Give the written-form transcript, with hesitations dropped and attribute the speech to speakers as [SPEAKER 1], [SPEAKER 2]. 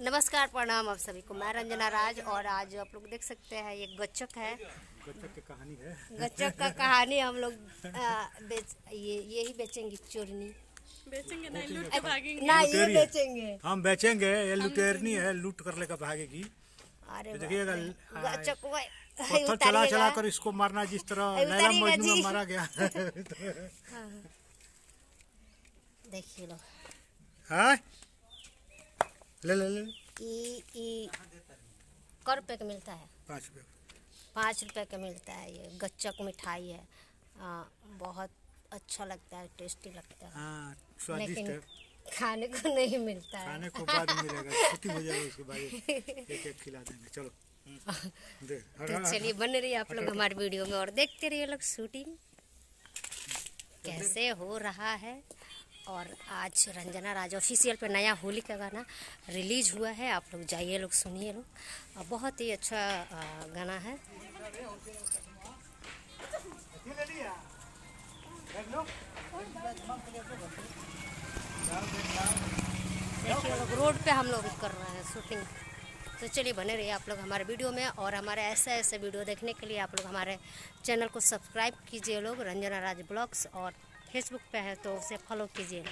[SPEAKER 1] नमस्कार प्रणाम आप सभी को। मैं रंजना राज और आज आप लोग देख सकते हैं ये गच्चक है।
[SPEAKER 2] गच्चक की कहानी है।
[SPEAKER 1] गच्चक का कहानी हम लोग यही बेचेंगे। चोरनी
[SPEAKER 3] बेचेंगे नहीं, लूट के भागेंगे।
[SPEAKER 1] ना ये बेचेंगे,
[SPEAKER 2] हम बेचेंगे। ये लुटेरनी है, लूट कर लेकर भागेगी।
[SPEAKER 1] अरे
[SPEAKER 2] तो देखिएगा
[SPEAKER 1] गच्चक
[SPEAKER 2] पत्थर चला चला कर इसको मारना, जिस तरह लैला मजनू में मारा गया।
[SPEAKER 1] देखिए लो,
[SPEAKER 2] हाँ ले ले ले।
[SPEAKER 1] कै रुपये का मिलता है?
[SPEAKER 2] 5 रुपये।
[SPEAKER 1] 5 रुपये का मिलता है। ये गच्चक मिठाई है, बहुत अच्छा लगता है, टेस्टी लगता है।
[SPEAKER 2] हाँ, स्वादिष्ट
[SPEAKER 1] लेकिन
[SPEAKER 2] है।
[SPEAKER 1] खाने को नहीं मिलता है।
[SPEAKER 2] खाने को बाद में मिलेगा, छुट्टी हो जाएगा उसके बाद एक एक खिला देंगे। चलो
[SPEAKER 1] तो चलिए बने रहिए आप लोग हमारे वीडियो में और देखते रहिए लोग शूटिंग कैसे हो रहा है। और आज रंजना राज ऑफिशियल पे नया होली का गाना रिलीज हुआ है, आप लोग जाइए लोग सुनिए लोग, बहुत ही अच्छा गाना है। देखिए लोग रोड पे हम लोग कर रहे हैं शूटिंग। तो चलिए बने रहिए आप लोग हमारे वीडियो में और हमारे ऐसे वीडियो देखने के लिए आप लोग हमारे चैनल को सब्सक्राइब कीजिए लोग, रंजना राज ब्लॉग्स, और फेसबुक पे है तो उसे फॉलो कीजिए।